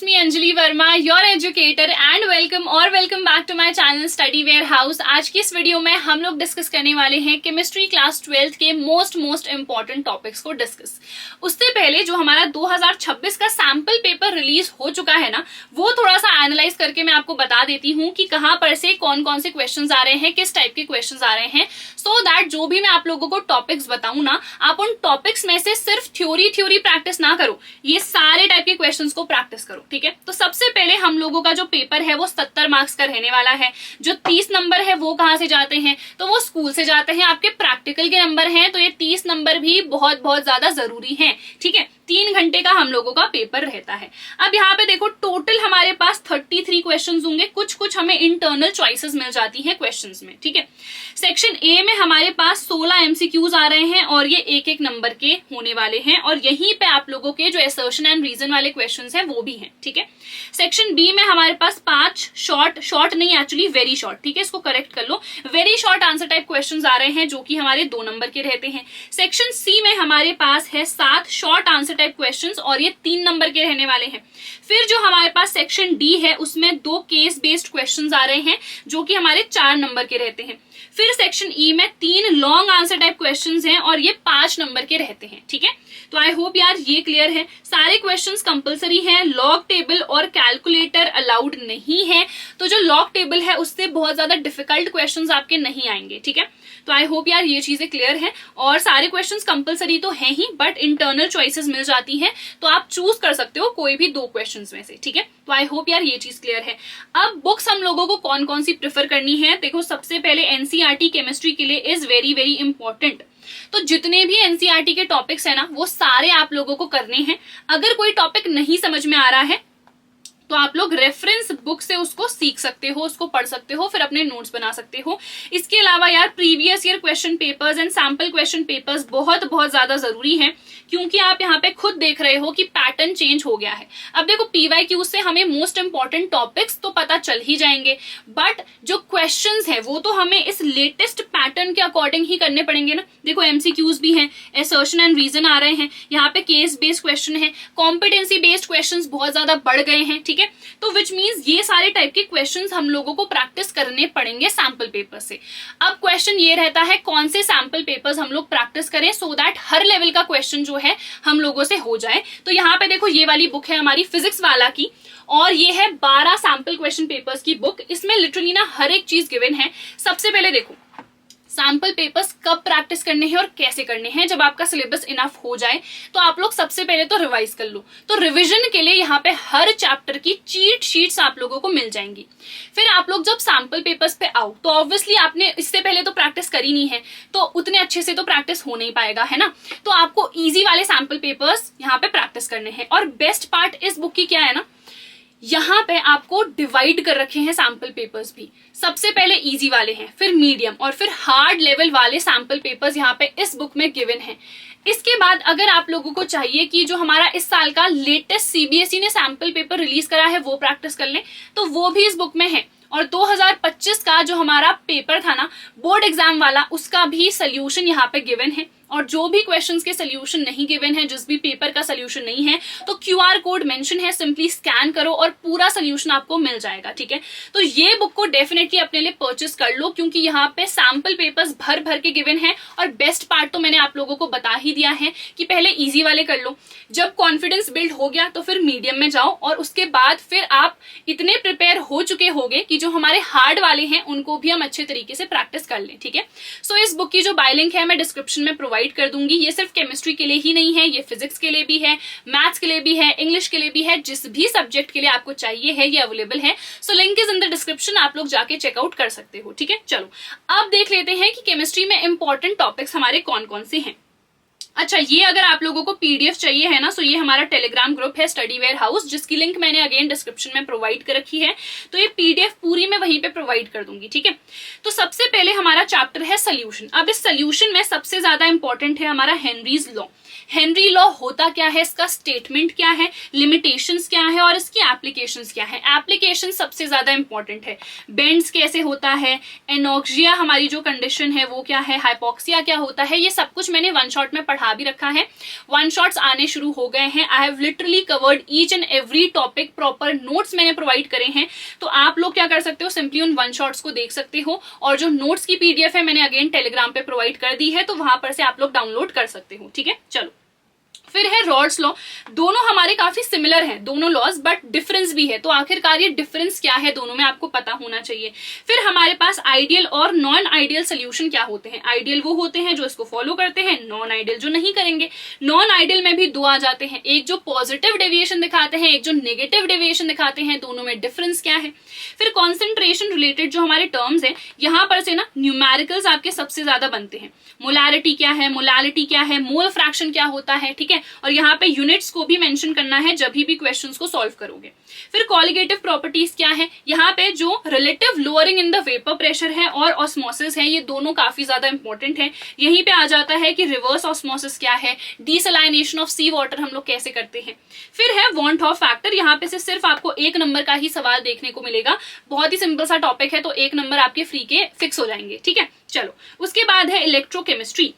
me Anjali Verma, your educator and welcome back to my channel study warehouse. आज की इस video में हम लोग डिस्कस करने वाले हैं केमिस्ट्री क्लास 12th के मोस्ट इंपॉर्टेंट टॉपिक्स को डिस्कस। उससे पहले जो हमारा 2026 का सैंपल पेपर रिलीज हो चुका है ना, वो थोड़ा सा एनालाइज करके मैं आपको बता देती हूँ कि कहाँ पर से कौन कौन से क्वेश्चन आ रहे हैं, किस टाइप के क्वेश्चन आ रहे हैं, सो दैट जो भी मैं आप लोगों को टॉपिक्स बताऊं ना, आप उन टॉपिक्स में से सिर्फ थ्योरी प्रैक्टिस ना करो, ये सारे टाइप के क्वेश्चंस को प्रैक्टिस करो। ठीक है, तो सबसे पहले हम लोगों का जो पेपर है वो 70 मार्क्स का रहने वाला है। जो 30 नंबर है वो कहाँ से जाते हैं, तो वो स्कूल से जाते हैं। आपके प्रैक्टिकल के नंबर हैं, तो ये 30 नंबर भी बहुत ज्यादा जरूरी है। ठीक है, 3 घंटे का हम लोगों का पेपर रहता है। अब यहाँ पे देखो, टोटल हमारे पास 33 क्वेश्चंस होंगे। कुछ हमें इंटरनल चॉइसेस मिल जाती है क्वेश्चंस में। ठीक है, सेक्शन ए में हमारे पास 16 एमसीक्यूज आ रहे हैं और ये एक नंबर के होने वाले हैं, और यहीं पे आप लोगों के जो असर्शन एंड रीजन वाले क्वेश्चंस हैं वो भी हैं। ठीक है, सेक्शन बी में हमारे पास 5 शॉर्ट नहीं, एक्चुअली वेरी शॉर्ट, ठीक है, इसको करेक्ट कर लो, very short answer type questions आ रहे हैं जो कि हमारे 2 नंबर के रहते हैं। सेक्शन सी में हमारे पास है 7 शॉर्ट आंसर टाइप क्वेश्चंस और ये 3 नंबर के रहने वाले हैं। फिर जो हमारे पास सेक्शन डी है उसमें 2 केस बेस्ड क्वेश्चंस आ रहे हैं जो कि हमारे 4 नंबर के रहते हैं। फिर सेक्शन ई में 3 लॉन्ग आंसर टाइप क्वेश्चंस हैं और ये 5 नंबर के रहते हैं। ठीक है, तो आई होप यार ये क्लियर है। सारे क्वेश्चंस कंपलसरी हैं, लॉग टेबल और कैलकुलेटर अलाउड नहीं है, तो जो लॉग टेबल है उससे बहुत ज्यादा डिफिकल्ट क्वेश्चंस आपके नहीं आएंगे। ठीक है, तो आई होप यार ये चीजें क्लियर है। और सारे क्वेश्चंस कंपलसरी तो है ही, बट इंटरनल चॉइसेस मिल जाती हैं, तो आप चूज कर सकते हो कोई भी 2 क्वेश्चंस में से। ठीक है, तो आई होप यार ये चीज क्लियर है। अब बुक्स हम लोगों को कौन कौन सी प्रेफर करनी है, देखो सबसे पहले एनसीईआरटी केमिस्ट्री के लिए इज वेरी इंपॉर्टेंट। तो जितने भी एनसीईआरटी के टॉपिक्स है ना, वो सारे आप लोगों को करने हैं। अगर कोई टॉपिक नहीं समझ में आ रहा है तो आप लोग रेफरेंस बुक से उसको सीख सकते हो, उसको पढ़ सकते हो, फिर अपने नोट्स बना सकते हो। इसके अलावा यार previous year question papers and sample question papers बहुत ज्यादा जरूरी है, क्योंकि आप यहाँ पे खुद देख रहे हो कि पैटर्न चेंज हो गया है। अब देखो, पीवाईक्यू से हमें मोस्ट इंपॉर्टेंट टॉपिक्स तो पता चल ही जाएंगे, बट जो क्वेश्चंस है वो तो हमें इस लेटेस्ट पैटर्न के अकॉर्डिंग ही करने पड़ेंगे ना। देखो एमसीक्यूज भी हैं, असर्शन एंड रीजन आ रहे हैं, यहाँ पे केस बेस्ड क्वेश्चन है, कॉम्पिटेंसी बेस्ड क्वेश्चन बहुत ज्यादा बढ़ गए हैं। ठीक है, तो विच मीन्स ये सारे टाइप के क्वेश्चंस हम लोगों को प्रैक्टिस करने पड़ेंगे सैंपल पेपर से। अब क्वेश्चन ये रहता है कौन से सैंपल पेपर्स हम लोग प्रैक्टिस करें, सो दैट हर लेवल का क्वेश्चन जो है हम लोगों से हो जाए। तो यहाँ पे देखो, ये वाली बुक है हमारी फिजिक्स वाला की, और ये है 12 सैंपल क्वेश्चन पेपर्स की बुक। इसमें लिटरली ना हर एक चीज गिवन है। सबसे पहले देखो, सैंपल पेपर्स कब प्रैक्टिस करने हैं और कैसे करने हैं। जब आपका सिलेबस इनफ हो जाए तो आप लोग सबसे पहले तो रिवाइज कर लो। तो रिवीजन के लिए यहाँ पे हर चैप्टर की चीट शीट्स आप लोगों को मिल जाएंगी। फिर आप लोग जब सैंपल पेपर्स पे आओ तो ऑब्वियसली आपने इससे पहले तो प्रैक्टिस करी नहीं है, तो उतने अच्छे से तो प्रैक्टिस हो नहीं पाएगा, है ना। तो आपको इजी वाले सैंपल पेपर्स यहाँ पे प्रैक्टिस करने हैं। और बेस्ट पार्ट इस बुक की क्या है ना, यहाँ पे आपको डिवाइड कर रखे हैं सैंपल पेपर्स भी। सबसे पहले इजी वाले हैं, फिर मीडियम और फिर हार्ड लेवल वाले सैंपल पेपर्स यहाँ पे इस बुक में गिवन हैं। इसके बाद अगर आप लोगों को चाहिए कि जो हमारा इस साल का लेटेस्ट सीबीएसई ने सैंपल पेपर रिलीज करा है वो प्रैक्टिस कर लें, तो वो भी इस बुक में है। और 2025 का जो हमारा पेपर था ना, बोर्ड एग्जाम वाला, उसका भी सोल्यूशन यहाँ पे गिवन है। और जो भी क्वेश्चंस के सोल्यूशन नहीं गिवन है, जिस भी पेपर का सोल्यूशन नहीं है, तो क्यूआर कोड मेंशन है, सिंपली स्कैन करो और पूरा सोल्यूशन आपको मिल जाएगा। ठीक है, तो ये बुक को डेफिनेटली अपने लिए परचेस कर लो, क्योंकि यहाँ पे सैंपल पेपर्स भर के गिवन है। और बेस्ट पार्ट तो मैंने आप लोगों को बता ही दिया है कि पहले इजी वाले कर लो, जब कॉन्फिडेंस बिल्ड हो गया तो फिर मीडियम में जाओ, और उसके बाद फिर आप इतने प्रिपेयर हो चुके होगे कि जो हमारे हार्ड वाले हैं उनको भी हम अच्छे तरीके से प्रैक्टिस कर लें। ठीक है, सो इस बुक की जो बाय लिंक है मैं डिस्क्रिप्शन में प्रोवाइड कर दूंगी। ये सिर्फ केमिस्ट्री के लिए ही नहीं है, ये फिजिक्स के लिए भी है, मैथ्स के लिए भी है, इंग्लिश के लिए भी है, जिस भी सब्जेक्ट के लिए आपको चाहिए है ये अवेलेबल है। So link is in the description, आप लोग जाके चेकआउट कर सकते हो। ठीक है, चलो अब देख लेते हैं कि केमिस्ट्री में इंपॉर्टेंट टॉपिक्स हमारे कौन कौन से हैं। अच्छा, ये अगर आप लोगों को पीडीएफ चाहिए है ना, सो ये हमारा टेलीग्राम ग्रुप है स्टडी वेयर हाउस, जिसकी लिंक मैंने अगेन डिस्क्रिप्शन में प्रोवाइड कर रखी है। तो ये पीडीएफ पूरी मैं वहीं पे प्रोवाइड कर दूंगी। ठीक है, तो सबसे पहले हमारा चैप्टर है सोल्यूशन। अब इस सोल्यूशन में सबसे ज्यादा इंपॉर्टेंट है हमारा हेनरीज लॉ। हेनरी लॉ होता क्या है, इसका स्टेटमेंट क्या है, लिमिटेशंस क्या है और इसकी एप्लीकेशंस क्या है। एप्लीकेशन सबसे ज्यादा इंपॉर्टेंट है, बेंड्स कैसे होता है, एनोक्सिया हमारी जो कंडीशन है वो क्या है, हाइपोक्सिया क्या होता है, ये सब कुछ मैंने वन शॉट में पढ़ा भी रखा है। वन शॉट्स आने शुरू हो गए हैं। I have literally covered each and every topic, proper notes मैंने प्रोवाइड करे हैं। तो आप लोग क्या कर सकते हो, सिंपली उन वन शॉट्स को देख सकते हो, और जो नोट्स की पीडीएफ है मैंने अगेन टेलीग्राम पे प्रोवाइड कर दी है, तो वहां पर से आप लोग डाउनलोड कर सकते हो। ठीक है, चलो फिर है रॉड्स लॉ। दोनों हमारे काफी सिमिलर हैं दोनों लॉज, बट डिफरेंस भी है। तो आखिरकार ये डिफरेंस क्या है दोनों में आपको पता होना चाहिए। फिर हमारे पास आइडियल और नॉन आइडियल सोल्यूशन क्या होते हैं। आइडियल वो होते हैं जो इसको फॉलो करते हैं, नॉन आइडियल जो नहीं करेंगे। नॉन आइडियल में भी दो आ जाते हैं, एक जो पॉजिटिव डेविएशन दिखाते हैं, एक जो नेगेटिव डेविएशन दिखाते हैं। दोनों में डिफरेंस क्या है। फिर कॉन्सेंट्रेशन रिलेटेड जो हमारे टर्म्स है, यहाँ पर से ना न्यूमेरिकल्स आपके सबसे ज्यादा बनते हैं। मोलैरिटी क्या है, मोलालिटी क्या है, मोल फ्रैक्शन क्या होता है, ठीक है, और यहाँ पे यूनिट्स को भी मेंशन करना है जब भी क्वेश्चंस को सॉल्व करोगे। फिर कॉलिगेटिव प्रॉपर्टीज क्या है, यहाँ पे जो relative lowering in the vapour pressure है और ऑस्मोसिस है, ये दोनों काफी ज्यादा इंपॉर्टेंट है। यहीं पे आ जाता है कि रिवर्स ऑस्मोसिस क्या है, डीसलाइनेशन ऑफ सी वाटर हम लोग कैसे करते हैं। फिर है वॉन्ट ऑफ फैक्टर, यहाँ पे से सिर्फ आपको एक नंबर का ही सवाल देखने को मिलेगा। बहुत ही सिंपल सा टॉपिक है, तो एक नंबर आपके फ्री के फिक्स हो जाएंगे। ठीक है, चलो उसके बाद है इलेक्ट्रोकेमिस्ट्री।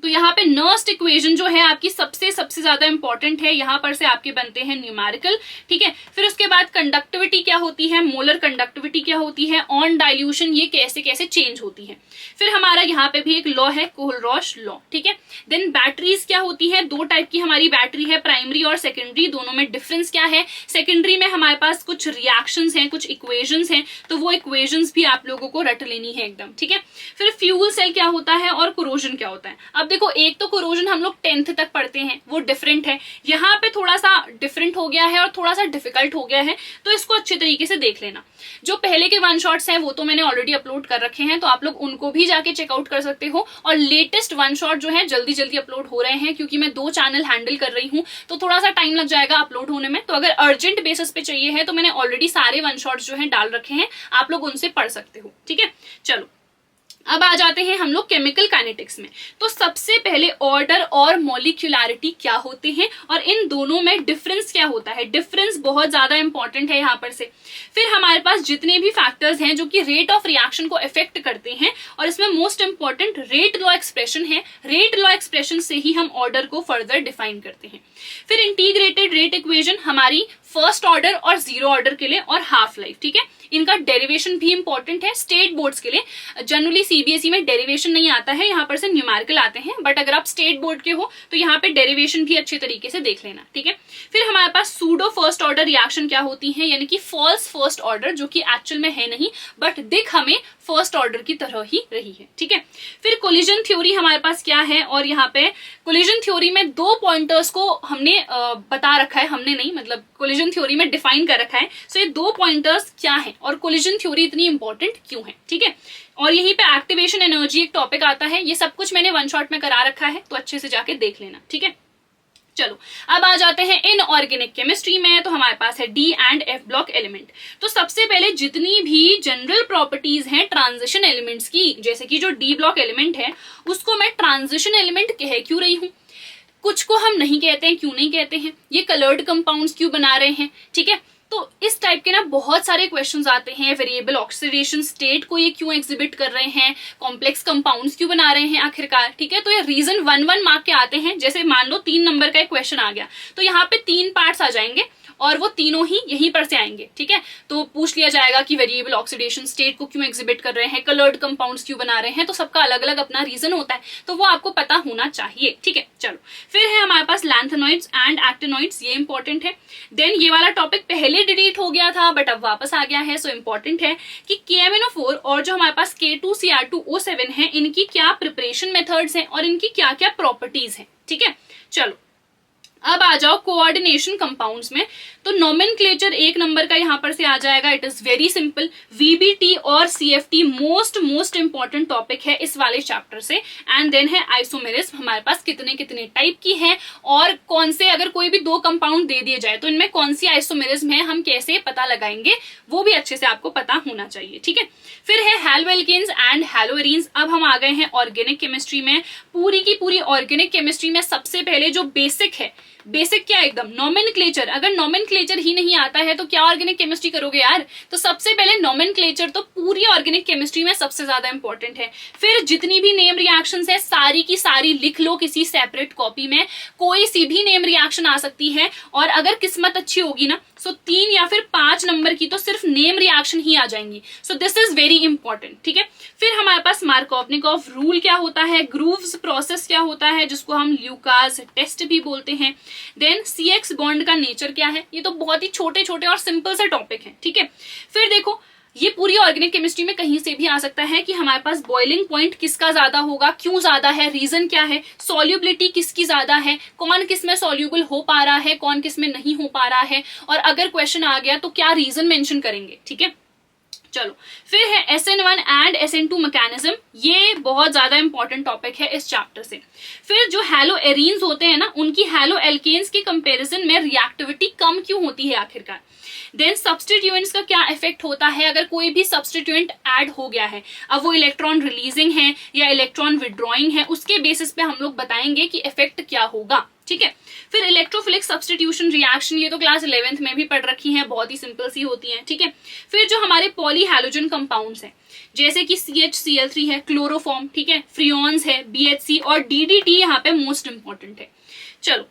तो यहाँ पे नर्स्ट इक्वेशन जो है आपकी सबसे ज्यादा इंपॉर्टेंट है, यहाँ पर से आपके बनते हैं न्यूमेरिकल। ठीक है, फिर उसके बाद कंडक्टिविटी क्या होती है, मोलर कंडक्टिविटी क्या होती है, ऑन डाइल्यूशन ये कैसे कैसे चेंज होती है। फिर हमारा यहाँ पे भी एक लॉ है, कोहलरॉश लॉ। ठीक है, देन बैटरीज क्या होती है, दो टाइप की हमारी बैटरी है, प्राइमरी और सेकेंडरी। दोनों में डिफरेंस क्या है। सेकेंडरी में हमारे पास कुछ रिएक्शंस हैं, कुछ इक्वेशंस हैं, तो वो इक्वेशंस भी आप लोगों को रट लेनी है एकदम। ठीक है, फिर फ्यूल सेल क्या होता है और कोरोजन क्या होता है। अब देखो, एक तो कोरोजन हम लोग 10th तक पढ़ते हैं, वो डिफरेंट है। यहाँ पे थोड़ा सा डिफरेंट हो गया है और थोड़ा सा डिफिकल्ट हो गया है, तो इसको अच्छे तरीके से देख लेना। जो पहले के वन शॉट्स हैं वो तो मैंने ऑलरेडी अपलोड कर रखे हैं, तो आप लोग उनको भी जाके चेकआउट कर सकते हो। और लेटेस्ट वन शॉट जो है जल्दी जल्दी अपलोड हो रहे हैं, क्योंकि मैं 2 चैनल हैंडल कर रही हूँ, तो थोड़ा सा टाइम लग जाएगा अपलोड होने में। तो अगर अर्जेंट बेसिस पे चाहिए है तो मैंने ऑलरेडी सारे वन शॉट्स जो है डाल रखे हैं, आप लोग उनसे पढ़ सकते हो। ठीक है, चलो अब आ जाते हैं हम लोग केमिकल काइनेटिक्स में। तो सबसे पहले ऑर्डर और मॉलिक्यूलैरिटी क्या होते हैं और इन दोनों में डिफरेंस क्या होता है। डिफरेंस बहुत ज्यादा इंपॉर्टेंट है यहाँ पर से। फिर हमारे पास जितने भी फैक्टर्स हैं जो कि रेट ऑफ रिएक्शन को इफेक्ट करते हैं, और इसमें most important rate law expression है। रेट लॉ एक्सप्रेशन से ही हम ऑर्डर को फर्दर डिफाइन करते हैं। फिर इंटीग्रेटेड रेट इक्वेशन हमारी फर्स्ट ऑर्डर और जीरो ऑर्डर के लिए, और हाफ लाइफ। ठीक है, इनका डेरिवेशन भी इंपॉर्टेंट है स्टेट बोर्ड्स के लिए। जनरली सीबीएसई में डेरिवेशन नहीं आता है, यहाँ पर से न्यूमेरिकल आते हैं, बट अगर आप स्टेट बोर्ड के हो तो यहाँ पे डेरिवेशन भी अच्छे तरीके से देख लेना। ठीक है, फिर हमारे पास सूडो फर्स्ट ऑर्डर रिएक्शन क्या होती है, यानी कि फॉल्स फर्स्ट ऑर्डर, जो कि एक्चुअल में है नहीं, बट दिख हमें फर्स्ट ऑर्डर की तरह ही रही है। ठीक है, फिर कोलिजन थ्योरी हमारे पास क्या है, और यहाँ पे कोलिजन थ्योरी में 2 पॉइंटर्स को हमने बता रखा है, हमने नहीं मतलब कोलिजन थ्योरी में डिफाइन कर रखा है। सो ये 2 पॉइंटर्स क्या है और कोलिजन थ्योरी इतनी इंपॉर्टेंट क्यों है। ठीक है, और यहीं पे एक्टिवेशन एनर्जी एक टॉपिक आता है, ये सब कुछ मैंने वन शॉट में करा रखा है, तो अच्छे से जाके देख लेना। ठीक है, चलो अब आ जाते हैं इनऑर्गेनिक केमिस्ट्री में। तो हमारे पास है D and F block element. तो सबसे पहले जितनी भी जनरल प्रॉपर्टीज हैं ट्रांजिशन एलिमेंट्स की, जैसे कि जो डी ब्लॉक एलिमेंट है उसको मैं ट्रांजिशन एलिमेंट कह क्यों रही हूं, कुछ को हम नहीं कहते हैं, क्यों नहीं कहते हैं, ये कलर्ड कंपाउंड्स क्यों बना रहे हैं। ठीक है, तो इस टाइप के ना बहुत सारे क्वेश्चंस आते हैं। वेरिएबल ऑक्सीडेशन स्टेट को ये क्यों एग्जिबिट कर रहे हैं, कॉम्प्लेक्स कंपाउंड्स क्यों बना रहे हैं आखिरकार। ठीक है, तो ये रीजन 1-1 मार्क के आते हैं। जैसे मान लो 3 नंबर का एक क्वेश्चन आ गया, तो यहाँ पे 3 पार्ट्स आ जाएंगे और वो तीनों ही यहीं पर से आएंगे। ठीक है, तो पूछ लिया जाएगा कि वेरिएबल ऑक्सीडेशन स्टेट को क्यों एग्जिबिट कर रहे हैं, कलर्ड कंपाउंड्स क्यों बना रहे हैं, तो सबका अलग अलग अपना रीजन होता है, तो वो आपको पता होना चाहिए। ठीक है, चलो फिर है हमारे पास लैंथेनॉइड्स एंड एक्टिनॉइड्स, ये इंपॉर्टेंट है। देन ये वाला टॉपिक पहले डिलीट हो गया था बट अब वापस आ गया है, सो इंपॉर्टेंट है कि KMnO4 और जो हमारे पास K2Cr2O7 है, इनकी क्या प्रिपरेशन मेथड्स हैं और इनकी क्या क्या प्रॉपर्टीज हैं। ठीक है, चलो अब आ जाओ कोऑर्डिनेशन कंपाउंड्स में। तो नोमेनक्लेचर एक नंबर का यहाँ पर से आ जाएगा। It is very simple. VBT और सीएफटी मोस्ट इंपॉर्टेंट टॉपिक है इस वाले चैप्टर से। एंड देन है आइसोमेरिज्म, हमारे पास कितने कितने टाइप की है और कौन से, अगर कोई भी दो कंपाउंड दे दिए जाए तो इनमें कौन सी आइसोमेरिज्म है, हम कैसे पता लगाएंगे, वो भी अच्छे से आपको पता होना चाहिए। ठीक है, फिर है हैलोएल्केन्स एंड हैलोएरीन्स। अब हम आ गए हैं ऑर्गेनिक केमिस्ट्री में। पूरी की पूरी ऑर्गेनिक केमिस्ट्री में सबसे पहले जो बेसिक है, बेसिक क्या एकदम, नोमेनक्लेचर। अगर नोमेनक्लेचर ही नहीं आता है तो क्या ऑर्गेनिक केमिस्ट्री करोगे यार। तो सबसे पहले नोमेनक्लेचर तो पूरी ऑर्गेनिक केमिस्ट्री में सबसे ज्यादा इंपॉर्टेंट है। फिर जितनी भी नेम रिएक्शंस है सारी की सारी लिख लो किसी सेपरेट कॉपी में। कोई सी भी नेम रिएक्शन आ सकती है और अगर किस्मत अच्छी होगी ना सो 3 या फिर 5 नंबर की तो सिर्फ नेम रिएक्शन ही आ जाएंगी। So this is very important. ठीक है, फिर हमारे पास मार्कोवनिकॉफ रूल क्या होता है, ग्रूव्स प्रोसेस क्या होता है जिसको हम ल्यूकास टेस्ट भी बोलते हैं। देन सीएक्स बॉन्ड का नेचर क्या है। ये तो बहुत ही छोटे छोटे और सिंपल से टॉपिक है। ठीक है, फिर देखो ये पूरी ऑर्गेनिक केमिस्ट्री में कहीं से भी आ सकता है कि हमारे पास बॉइलिंग पॉइंट किसका ज्यादा होगा, क्यों ज्यादा है, रीजन क्या है, सॉल्युबिलिटी किसकी ज्यादा है, कौन किस में सॉल्युबल हो पा रहा है, कौन किस में नहीं हो पा रहा है, और अगर क्वेश्चन आ गया तो क्या रीजन मेंशन करेंगे। ठीक है, चलो फिर है SN1 एंड SN2 मैकेनिज्म। ये बहुत ज्यादा इंपॉर्टेंट टॉपिक है इस चैप्टर से। फिर जो हैलोएरीन्स होते हैं ना, उनकी हैलोएल्केन्स के कंपैरिजन में रिएक्टिविटी कम क्यों होती है आखिरकार। देन सब्स्टिट्यूएंट्स का क्या इफेक्ट होता है अगर कोई भी सब्स्टिट्यूएंट ऐड हो गया है, अब वो इलेक्ट्रॉन रिलीजिंग है या इलेक्ट्रॉन विड्रॉइंग है, उसके बेसिस पे हम लोग बताएंगे कि इफेक्ट क्या होगा। ठीक है, फिर इलेक्ट्रोफिलिक सब्स्टिट्यूशन रिएक्शन, ये तो क्लास 11th में भी पढ़ रखी है, बहुत ही सिंपल सी होती है। ठीक है, फिर जो हमारे पॉलीहैलोजन कंपाउंड्स हैं जैसे कि CHCl3 है, क्लोरोफॉर्म, ठीक है, फ्रियोन्स है, BHC और DDT यहाँ पे मोस्ट इंपॉर्टेंट है। चलो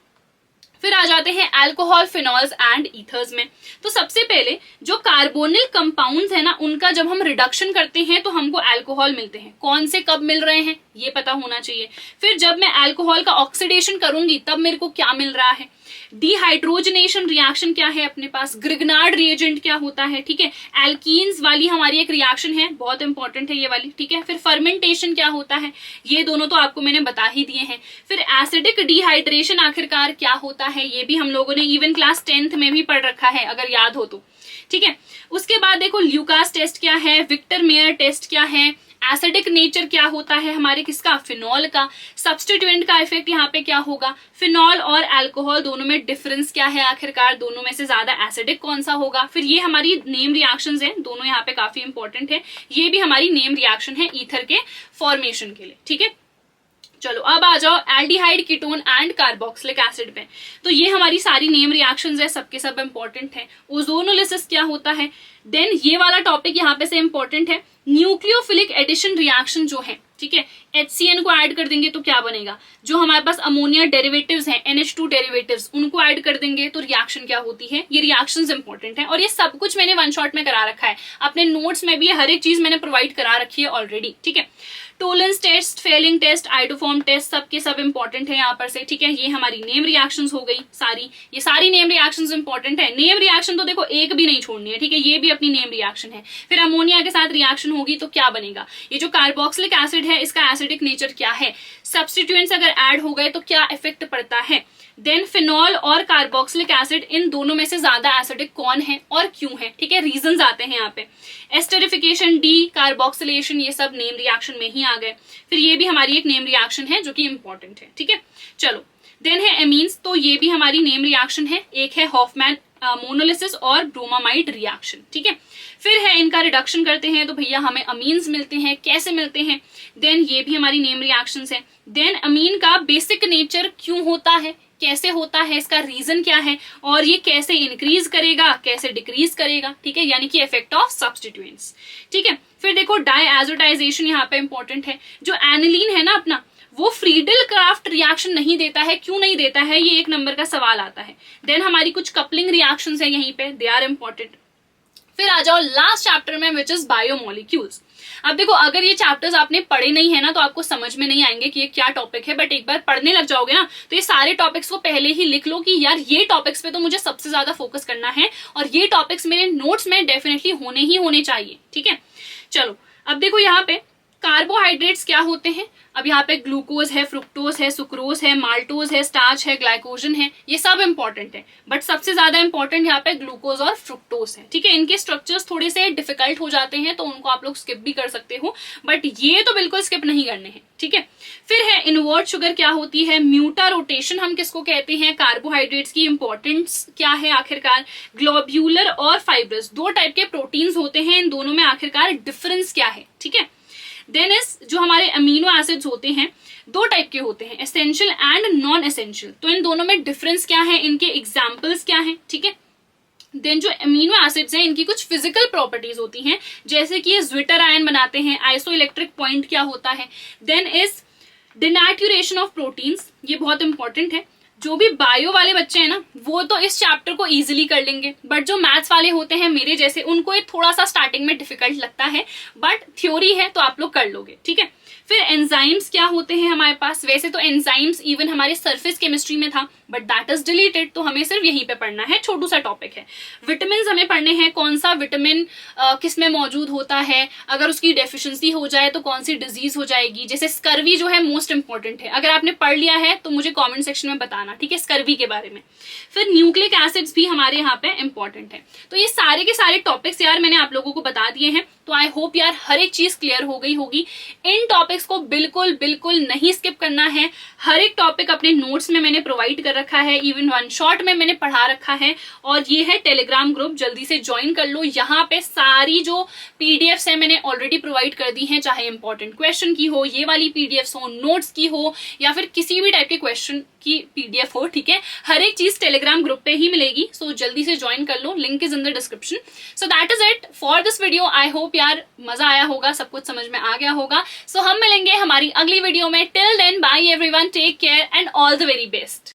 फिर आ जाते हैं अल्कोहल, फिनॉल्स एंड ईथर्स में। तो सबसे पहले जो कार्बोनिल कंपाउंड्स है ना, उनका जब हम रिडक्शन करते हैं तो हमको अल्कोहल मिलते हैं। कौन से कब मिल रहे हैं ये पता होना चाहिए। फिर जब मैं अल्कोहल का ऑक्सीडेशन करूंगी तब मेरे को क्या मिल रहा है। डिहाइड्रोजनेशन रिएक्शन क्या है अपने पास, ग्रिग्नार्ड रिएजेंट क्या होता है। ठीक है, एल्कीन्स वाली हमारी एक रिएक्शन है, बहुत इंपॉर्टेंट है ये वाली। ठीक है, फिर फर्मेंटेशन क्या होता है, ये दोनों तो आपको मैंने बता ही दिए हैं। फिर एसिडिक डिहाइड्रेशन आखिरकार क्या होता है, ये भी हम लोगों ने इवन क्लास 10th में भी पढ़ रखा है अगर याद हो तो। ठीक है, उसके बाद देखो ल्यूकास टेस्ट क्या है, विक्टर मेयर टेस्ट क्या है, एसिडिक नेचर क्या होता है हमारे किसका, फिनॉल का, सब्स्टिट्यूएंट का इफेक्ट यहाँ पे क्या होगा, फिनॉल और अल्कोहल दोनों में डिफरेंस क्या है आखिरकार, दोनों में से ज्यादा एसिडिक कौन सा होगा। फिर ये हमारी नेम रिएक्शंस हैं, दोनों यहाँ पे काफी इंपॉर्टेंट है। ये भी हमारी नेम रिएक्शन है ईथर के फॉर्मेशन के लिए। ठीक है, चलो अब आ जाओ aldehyde, ketone and carboxylic acid पे। तो ये हमारी सारी नेम रिएक्शंस है, सबके सब इंपॉर्टेंट है। ओजोनोलिसिस क्या होता है, देन ये वाला टॉपिक यहाँ पे से इंपॉर्टेंट है। न्यूक्लियोफिलिक एडिशन रिएक्शन जो है, ठीक है, HCN को ऐड कर देंगे तो क्या बनेगा, जो हमारे पास अमोनिया डेरिवेटिव्स हैं, NH2 डेरिवेटिव्स, उनको ऐड कर देंगे तो रिएक्शन क्या होती है। ये रिएक्शंस इंपॉर्टेंट है और ये सब कुछ मैंने वन शॉट में करा रखा है, अपने नोट्स में भी हर एक चीज मैंने प्रोवाइड करा रखी है ऑलरेडी। ठीक है, Tollens test, Fehling test, iodoform test, सबके सब इंपॉर्टेंट है यहाँ पर से। ठीक है, ये हमारी नेम रिएक्शंस हो गई सारी, ये सारी नेम रिएक्शंस इंपॉर्टेंट है। नेम रिएक्शन तो देखो एक भी नहीं छोड़नी है। ठीक है, ये भी अपनी नेम रिएक्शन है। फिर अमोनिया के साथ रिएक्शन होगी तो क्या बनेगा, ये जो कार्बोक्सिलिक एसिड है इसका एसिडिक नेचर क्या है, सब्स्टिट्यूएंट्स अगर ऐड हो गए तो क्या इफेक्ट पड़ता है। देन फिनॉल और कार्बोक्सिलिक एसिड, इन दोनों में से ज्यादा एसिडिक कौन है और क्यों है। ठीक है, रीजंस आते हैं यहाँ पे। एस्टरिफिकेशन, डी कार्बोक्सिलेशन, ये सब नेम रिएक्शन में ही आ गए। फिर ये भी हमारी एक नेम रिएक्शन है जो कि इंपॉर्टेंट है। ठीक है, चलो देन है एमीन्स, तो ये भी हमारी नेम रिएक्शन है। एक है हॉफमैन मोनोलिसिस और ब्रोमामाइड रिएक्शन। ठीक है, फिर है इनका रिडक्शन करते हैं तो भैया हमें अमीन्स मिलते हैं, कैसे मिलते हैं। देन ये भी हमारी नेम रिएक्शंस है। देन अमीन का बेसिक नेचर क्यों होता है, कैसे होता है, इसका रीजन क्या है और ये कैसे इंक्रीज करेगा, कैसे डिक्रीज करेगा। ठीक है, यानी कि इफेक्ट ऑफ सब्स्टिट्यूएंट्स। ठीक है, फिर देखो डायएजोटाइजेशन यहाँ पे इंपॉर्टेंट है। जो एनिलीन है ना अपना, वो फ्रीडल क्राफ्ट रिएक्शन नहीं देता है, क्यों नहीं देता है, ये एक नंबर का सवाल आता है। देन हमारी कुछ कपलिंग रिएक्शंस है यहीं पे, दे आर इंपॉर्टेंट। फिर आ जाओ लास्ट चैप्टर में विच इज बायोमोलिक्यूल्स। अब देखो अगर ये चैप्टर्स आपने पढ़े नहीं है ना तो आपको समझ में नहीं आएंगे कि ये क्या टॉपिक है, बट एक बार पढ़ने लग जाओगे ना तो ये सारे टॉपिक्स को पहले ही लिख लो कि यार ये टॉपिक्स पे तो मुझे सबसे ज्यादा फोकस करना है और ये टॉपिक्स मेरे नोट्स में डेफिनेटली होने ही होने चाहिए। ठीक है, चलो अब देखो यहाँ पे कार्बोहाइड्रेट्स क्या होते हैं? अब यहाँ पे ग्लूकोज है, फ्रुक्टोज है, सुक्रोज है, माल्टोज है, स्टार्च है, ग्लाइकोजन है, ये सब इंपॉर्टेंट है, बट सबसे ज्यादा इंपॉर्टेंट यहाँ पे ग्लूकोज और फ्रुक्टोज है। ठीक है, इनके स्ट्रक्चर्स थोड़े से डिफिकल्ट हो जाते हैं तो उनको आप लोग स्किप भी कर सकते हो, बट ये तो बिल्कुल स्किप नहीं करने हैं। ठीक है, फिर है इनवर्ट शुगर क्या होती है, म्यूटा रोटेशन हम किसको कहते हैं, कार्बोहाइड्रेट्स की इंपॉर्टेंस क्या है आखिरकार, ग्लोब्यूलर और फाइब्रस, दो टाइप के प्रोटीन्स होते हैं, इन दोनों में आखिरकार डिफरेंस क्या है। ठीक है, देन इज जो हमारे अमीनो एसिड्स होते हैं दो टाइप के होते हैं, एसेंशियल एंड नॉन एसेंशियल, तो इन दोनों में डिफरेंस क्या है, इनके एग्जाम्पल्स क्या है। ठीक है, देन जो अमीनो एसिड्स हैं इनकी कुछ फिजिकल प्रॉपर्टीज होती हैं, जैसे कि ये ज्विटर आयन बनाते हैं, आइसो इलेक्ट्रिक पॉइंट क्या होता है, then is denaturation of proteins, ये बहुत इंपॉर्टेंट है। जो भी बायो वाले बच्चे हैं ना वो तो इस चैप्टर को इजीली कर लेंगे, बट जो मैथ्स वाले होते हैं मेरे जैसे उनको ये थोड़ा सा स्टार्टिंग में डिफिकल्ट लगता है, बट थ्योरी है तो आप लोग कर लोगे। ठीक है, फिर एंजाइम्स क्या होते हैं हमारे पास, वैसे तो एंजाइम्स इवन हमारे सरफेस केमिस्ट्री में था बट दैट इज डिलीटेड, तो हमें सिर्फ यहीं पे पढ़ना है, छोटू सा टॉपिक है। विटामिन हमें पढ़ने हैं, कौन सा विटामिन किस में मौजूद होता है, अगर उसकी डेफिशिएंसी हो जाए तो कौन सी डिजीज हो जाएगी, जैसे स्कर्वी जो है मोस्ट इंपॉर्टेंट है, अगर आपने पढ़ लिया है तो मुझे कॉमेंट सेक्शन में बताना। ठीक है, स्कर्वी के बारे में। फिर न्यूक्लिक एसिड्स भी हमारे यहाँ पे इंपॉर्टेंट है। तो ये सारे के सारे टॉपिक्स यार मैंने आप लोगों को बता दिए हैं, तो आई होप यार हर एक चीज क्लियर हो गई होगी। इन टॉपिक्स को बिल्कुल बिल्कुल नहीं स्किप करना है, हर एक टॉपिक अपने नोट्स में मैंने प्रोवाइड कर रखा है, इवन वन शॉट में मैंने पढ़ा रखा है, और ये है टेलीग्राम ग्रुप, जल्दी से ज्वाइन कर लो। यहाँ पे सारी जो पीडीएफ्स है मैंने ऑलरेडी प्रोवाइड कर दी हैं, चाहे इंपॉर्टेंट क्वेश्चन की हो, ये वाली पीडीएफ्स हो, नोट्स की हो, या फिर किसी भी टाइप के क्वेश्चन की पीडीएफ हो। ठीक है, हर एक चीज टेलीग्राम ग्रुप पे ही मिलेगी, सो जल्दी से ज्वाइन कर लो, link is in the description. So that is it for this video. I hope यार मजा आया होगा, सब कुछ समझ में आ गया होगा। सो हम मिलेंगे हमारी अगली वीडियो में। Till then bye everyone, take care and all the very best.